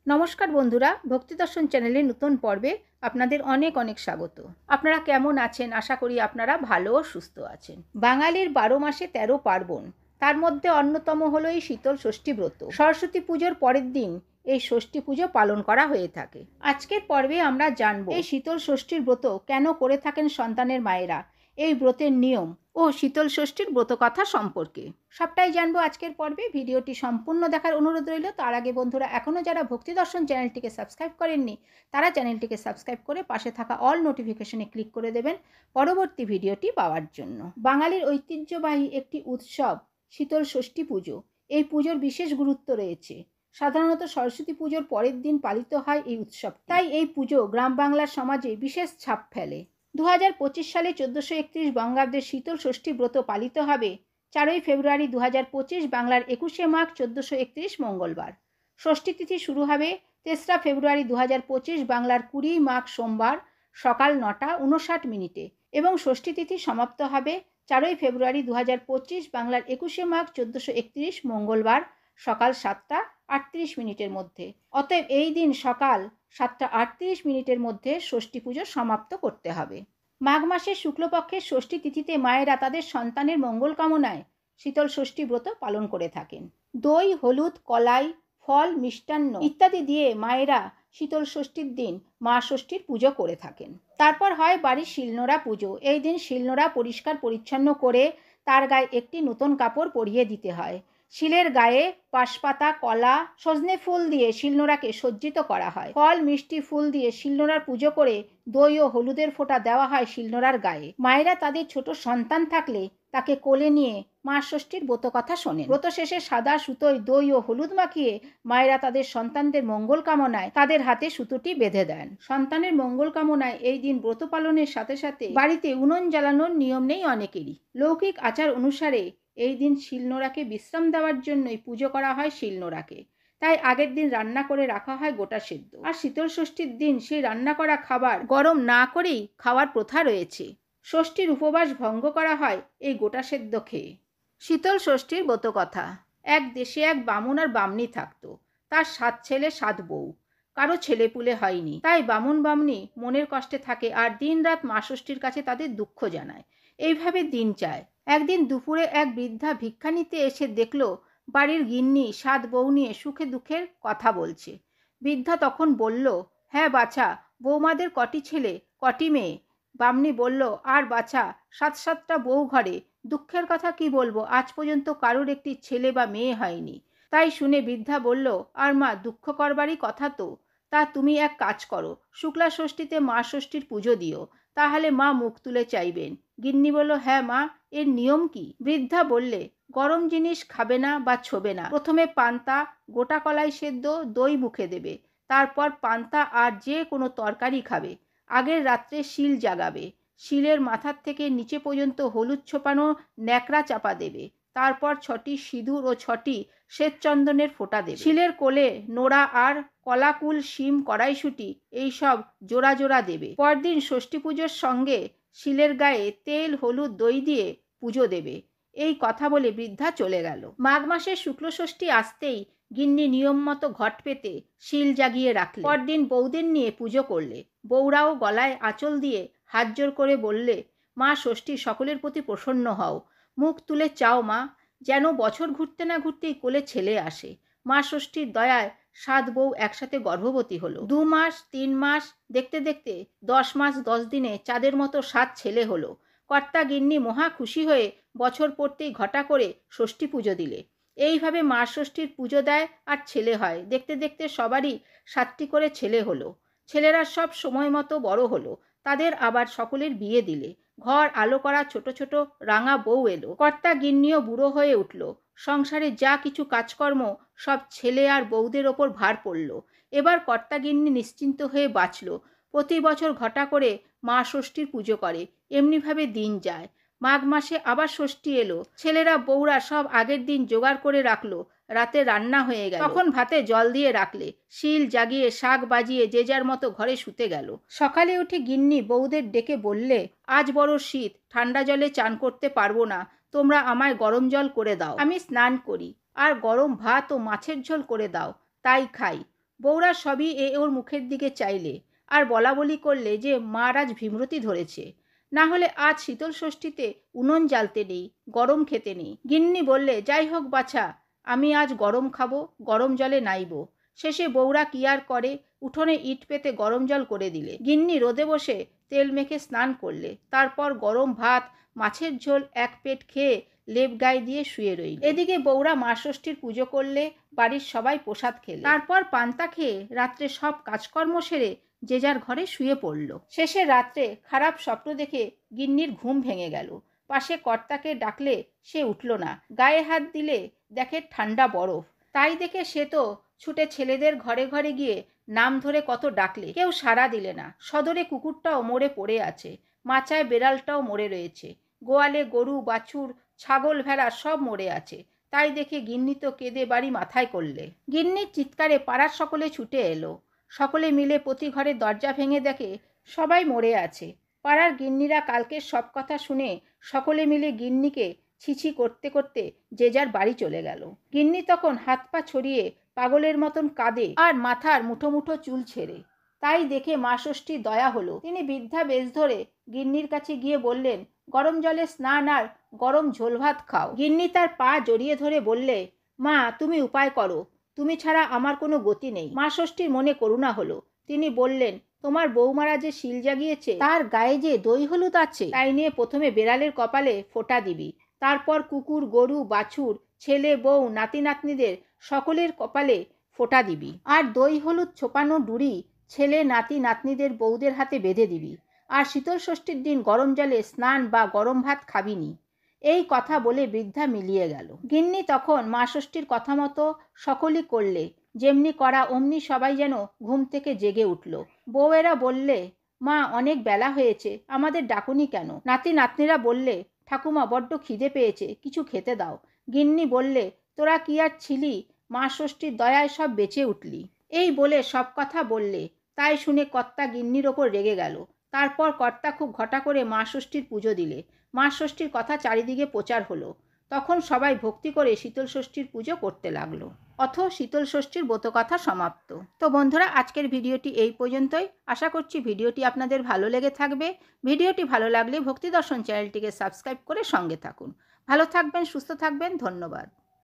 নমস্কার বন্ধুরা, ভক্তি দর্শন চ্যানেলের নতুন পর্বে আপনাদের অনেক অনেক স্বাগত। আপনারা কেমন আছেন? আশা করি আপনারা ভালো ও সুস্থ আছেন। বাঙালির 12 মাসে 13 পার্বণ, তার মধ্যে অন্যতম হলো এই শীতল ষষ্ঠী ব্রত। সরস্বতী পুজোর পরের দিন এই ষষ্ঠী পুজো পালন করা হয়ে থাকে। আজকের পর্বে আমরা জানব এই শীতল ষষ্ঠীর ব্রত কেন করে থাকেন সন্তানের মায়েরা, এই ব্রতের নিয়ম ও শীতল ষষ্ঠীর ব্রত কথা সম্পর্কে সবটাই জানবো আজকের পর্বে। ভিডিওটি সম্পূর্ণ দেখার অনুরোধ রইল। তার আগে বন্ধুরা, এখনও যারা ভক্তি দর্শন চ্যানেলটিকে সাবস্ক্রাইব করেননি তারা চ্যানেলটিকে সাবস্ক্রাইব করে পাশে থাকা অল নোটিফিকেশনে ক্লিক করে দেবেন পরবর্তী ভিডিওটি পাওয়ার জন্য। বাঙালির ঐতিহ্যবাহী একটি উৎসব শীতল ষষ্ঠী পুজো। এই পুজোর বিশেষ গুরুত্ব রয়েছে। সাধারণত সরস্বতী পুজোর পরের দিন পালিত হয় এই উৎসব, তাই এই পুজো গ্রাম বাংলার সমাজে বিশেষ ছাপ ফেলে। 2025 সালে 1431 বঙ্গাব্দে শীতল ষষ্ঠী ব্রত পালিত হবে 4 ফেব্রুয়ারি 2025 বাংলার 21 মাঘ 1431 মঙ্গলবার। ষষ্ঠী তিথি শুরু হবে 3 ফেব্রুয়ারি 2025 বাংলার 20 মাঘ সোমবার সকাল 9:59 এবং ষষ্ঠী তিথি সমাপ্ত হবে 4 ফেব্রুয়ারি 2025 বাংলার 21 মাঘ 1431 মঙ্গলবার সকাল 7:38 মধ্যে। অতএব এই দিন সকাল 7:38 মধ্যে ষষ্ঠী পুজো সমাপ্ত করতে হবে। মাঘ মাসের শুক্লপক্ষের ষষ্ঠী তিথিতে মায়েরা তাদের সন্তানের মঙ্গল কামনায় শীতল ষষ্ঠী ব্রত পালন করে থাকেন। দই, হলুদ, কলাই, ফল, মিষ্টান্ন ইত্যাদি দিয়ে মায়েরা শীতল ষষ্ঠীর দিন মা ষষ্ঠীর পুজো করে থাকেন। তারপর হয় বাড়ির শিলনোড়া পুজো। এই দিন শিলনোড়া পরিষ্কার পরিচ্ছন্ন করে তার গায়ে একটি নতুন কাপড় পরিয়ে দিতে হয়। শিলের গায়ে পাশপাতা, কলা, সজনে ফুল দিয়ে শিলনোড়াকে সজ্জিত করা হয়। ফল, মিষ্টি, ফুল দিয়ে শিলনোড়ার পুজো করে দই ও হলুদের ফোঁটা দেওয়া হয় শিলনোড়ার গায়ে। মায়েরা তাদের ছোট সন্তান থাকলে তাকে কোলে নিয়ে মা ষষ্ঠীর ব্রত কথা শোনেন। ব্রত শেষে সাদা সুতোয় দই ও হলুদ মাখিয়ে মায়েরা তাদের সন্তানদের মঙ্গল কামনায় তাদের হাতে সুতোটি বেঁধে দেন। সন্তানের মঙ্গল কামনায় এই দিন ব্রত পালনের সাথে সাথে বাড়িতে উনুন জ্বালানোর নিয়ম নেই অনেকেরই। লৌকিক আচার অনুসারে এই দিন শিলনোড়াকে বিশ্রাম দেওয়ার জন্যই পুজো করা হয় শিলনোড়াকে। তাই আগের দিন রান্না করে রাখা হয় গোটা সেদ্ধ। আর শীতল ষষ্ঠীর দিন সেই রান্না করা খাবার গরম না করেই খাওয়ার প্রথা রয়েছে। ষষ্ঠীর উপবাস ভঙ্গ করা হয় এই গোটা সেদ্ধ খেয়ে। শীতল ষষ্ঠীর ব্রত কথা। এক দেশে এক বামুন আর বামনি থাকতো। তার 7 ছেলে 7 বউ। কারো ছেলেপুলে হয়নি, তাই বামুন বামনি মনের কষ্টে থাকে আর দিন রাত মা ষষ্ঠীর কাছে তাদের দুঃখ জানায়। এইভাবে দিন যায়। একদিন দুপুরে এক বৃদ্ধা ভিক্ষা নিতে এসে দেখল বাড়ির গিন্নি 7 বউ নিয়ে সুখে দুঃখের কথা বলছে। বৃদ্ধা তখন বলল, হ্যাঁ বাছা, বৌমাদের কটি ছেলে কটি মেয়ে? বামনি বলল, আর বাছা, 7-7টা বউ ঘরে, দুঃখের কথা কি বলবো, আজ পর্যন্ত কারোর একটি ছেলে বা মেয়ে হয়নি। তাই শুনে বৃদ্ধা বলল, আর মা, দুঃখ করবারই কথা তো। তা তুমি এক কাজ করো, শুক্লা ষষ্ঠীতে মা ষষ্ঠীর পুজো দিও, তাহলে মা মুখ তুলে চাইবেন। গিন্নি বলল, হ্যাঁ মা, এর নিয়ম কি? বৃদ্ধা বললে, গরম জিনিস খাবে না বা ছোবে না। প্রথমে পান্তা, গোটা কলাই সেদ্ধ, দই মুখে দেবে। তারপর পান্তা আর যে কোনো তরকারি খাবে। আগের রাত্রে শিল জাগাবে। শিলের মাথার থেকে নিচে পর্যন্ত হলুদ ছোপানো ন্যাকড়া চাপা দেবে। তারপর 6টি সিঁদুর ও 6টি শ্বেতচন্দনের ফোঁটা দেবে। শিলের কোলে নোড়া আর কলাকুল, শিম, কড়াইশুঁটি এইসব জোড়া জোড়া দেবে। পরদিন ষষ্ঠী পুজোর সঙ্গে শিলের গায়ে তেল, হলুদ, দই দিয়ে পুজো দেবে। এই কথা বলে বৃদ্ধা চলে গেল। মাঘ মাসের শুক্ল ষষ্ঠী আসতেই গিন্নি নিয়ম মতো ঘট পেতে শিল জাগিয়ে রাখলে। পরদিন বৌদের নিয়ে পুজো করলে। বউরাও গলায় আঁচল দিয়ে হাত জোর করে বললে, মা ষষ্ঠী সকলের প্রতি প্রসন্ন হও, মুখ তুলে চাও মা, যেন বছর ঘুরতে না ঘুরতেই কোলে ছেলে আসে। মা ষষ্ঠীর দয়ায় 7 বউ একসাথে গর্ভবতী হলো। 2 মাস, 3 মাস, দেখতে দেখতে 10 মাস 10 দিনে চাঁদের মতো 7 ছেলে হলো। কর্তা গিন্নি মহা খুশি হয়ে বছর পড়তেই ঘটা করে ষষ্ঠী পুজো দিলে। এইভাবে মা ষষ্ঠীর পুজো দেয় আর ছেলে হয়। দেখতে দেখতে সবারই 7টি করে ছেলে হলো। ছেলেরা সব সময় মতো বড় হলো। তাদের আবার সকলের বিয়ে দিলে। ঘর আলো করা ছোট ছোট রাঙা বউ এলো। কর্তা গিন্নিও বুড়ো হয়ে উঠল। সংসারে যা কিছু কাজকর্ম সব ছেলে আর বউদের ওপর ভার পড়ল। এবার কর্তা গিন্নি নিশ্চিন্ত হয়ে বাঁচল। প্রতি বছর ঘটা করে মা ষষ্ঠীর পুজো করে। এমনিভাবে দিন যায়। মাঘ মাসে আবার ষষ্ঠী এলো। ছেলেরা বউরা সব আগের দিন জোগাড় করে রাখলো। রাতে রান্না হয়ে গেল। তখন ভাতে জল দিয়ে রাখলে। শিল জাগিয়ে শাক বাজিয়ে যে যার মতো ঘরে শুতে গেল। সকালে উঠে গিন্নি বউদের ডেকে বললে, আজ বড় শীত, ঠান্ডা জলে চান করতে পারবো না, তোমরা আমায় গরম জল করে দাও, আমি স্নান করি। আর গরম ভাত ও মাছের ঝোল করে দাও, তাই খাই। বউরা সবই ওর মুখের দিকে চাইলে আর বলা বলি করলে যে মার আজ ভীমরতি ধরেছে, না হলে আজ শীতল ষষ্ঠীতে উনুন জ্বালতে নেই, গরম খেতে নেই। গিন্নি বললে, যাই হোক বাছা, আমি আজ গরম খাবো, গরম জলে নাইব। শেষে বউরা কি আর করে, উঠোনে ইট পেতে গরম জল করে দিলে। গিন্নি রোদে বসে তেল মেখে স্নান করলে, তারপর গরম ভাত, মাছের ঝোল এক পেট খেয়ে লেপ গায়ে দিয়ে শুয়ে রইল। এদিকে বউরা মা ষষ্ঠীর পুজো করলে, বাড়ির সবাই প্রসাদ খেলে, তারপর পান্তা খেয়ে রাত্রে সব কাজকর্ম সেরে যে যার ঘরে শুয়ে পড়ল। শেষে রাত্রে খারাপ স্বপ্ন দেখে গিন্নির ঘুম ভেঙে গেল। পাশে কর্তাকে ডাকলে সে উঠল না, গায়ে হাত দিলে দেখে ঠান্ডা বরফ। তাই দেখে সে তো ছুটে ছেলেদের ঘরে ঘরে গিয়ে নাম ধরে কত ডাকলে, কেউ সাড়া দিলে না। সদরে কুকুরটাও মরে পড়ে আছে, মাচায় বেড়ালটাও মরে রয়েছে, গোয়ালে গরু বাছুর ছাগল ভেড়া সব মরে আছে। তাই দেখে গিন্নি তো কেঁদে বাড়ি মাথায় করলে। গিন্নির চিৎকারে পাড়ার সকলে ছুটে এলো। সকলে মিলে প্রতি ঘরের দরজা ভেঙে দেখে সবাই মরে আছে। পাড়ার গিন্নিরা কালকের সব কথা শুনে সকলে মিলে গিন্নিকে ছিছি করতে করতে যে যার বাড়ি চলে গেল। গিন্নি তখন হাত পা ছড়িয়ে পাগলের মতন কাঁদে আর মাথার মুঠো মুঠো চুল ছেড়ে। তাই দেখে মা ষষ্ঠীর দয়া হলো। তিনি বৃদ্ধা বেশ ধরে গিন্নির কাছে গিয়ে বললেন, গরম জলে স্নান আর গরম ঝোল ভাত খাও। গিন্নি তার পা জড়িয়ে ধরে বললে, মা তুমি উপায় করো, তুমি ছাড়া আমার কোনো গতি নেই। মা ষষ্ঠীর মনে করুণা হলো। তিনি বললেন, তোমার বৌমারা যে শিল জাগিয়েছে তার গায়ে যে দই হলুদ আছে, তাই নিয়ে প্রথমে বেড়ালের কপালে ফোঁটা দিবি, তারপর কুকুর গরু বাছুর ছেলে বউ নাতি নাতনিদের সকলের কপালে ফোঁটা দিবি, আর দই হলুদ ছোপানো ডুরি ছেলে নাতি নাতনিদের বউদের হাতে বেঁধে দিবি। আর শীতল ষষ্ঠীর দিন গরম জলে স্নান বা গরম ভাত খাবিনি। এই কথা বলে বৃদ্ধা মিলিয়ে গেল। গিন্নি তখন মা ষষ্ঠীর কথা মতো সকলই করলে। যেমনি করা অমনি সবাই যেন ঘুম থেকে জেগে উঠল। বউয়েরা বললে, মা অনেক বেলা হয়েছে, আমাদের ডাকুনি কেন? নাতি নাতনিরা বললে, ঠাকুমা বড্ড খিদে পেয়েছে, কিছু খেতে দাও। গিন্নি বললে, তোরা কি আর ছিলি, মা ষষ্ঠীর দয়ায় সব বেঁচে উঠলি। এই বলে সব কথা বললে। তাই শুনে কর্তা গিন্নির ওপর রেগে গেল। তারপর কর্তা খুব ঘটা করে মা ষষ্ঠীর পুজো দিলে। মা ষষ্ঠীর কথা চারিদিকে প্রচার হলো। তখন সবাই ভক্তি করে শীতল ষষ্ঠীর পুজো করতে লাগলো। অথ শীতল ষষ্ঠীর ব্রতকথা সমাপ্ত। তো বন্ধুরা, আজকের ভিডিওটি এই পর্যন্তই। আশা করছি ভিডিওটি আপনাদের ভালো লেগে থাকবে। ভিডিওটি ভালো লাগলে ভক্তি দর্শন চ্যানেলটিকে সাবস্ক্রাইব করে সঙ্গে থাকুন। ভালো থাকবেন, সুস্থ থাকবেন, ধন্যবাদ।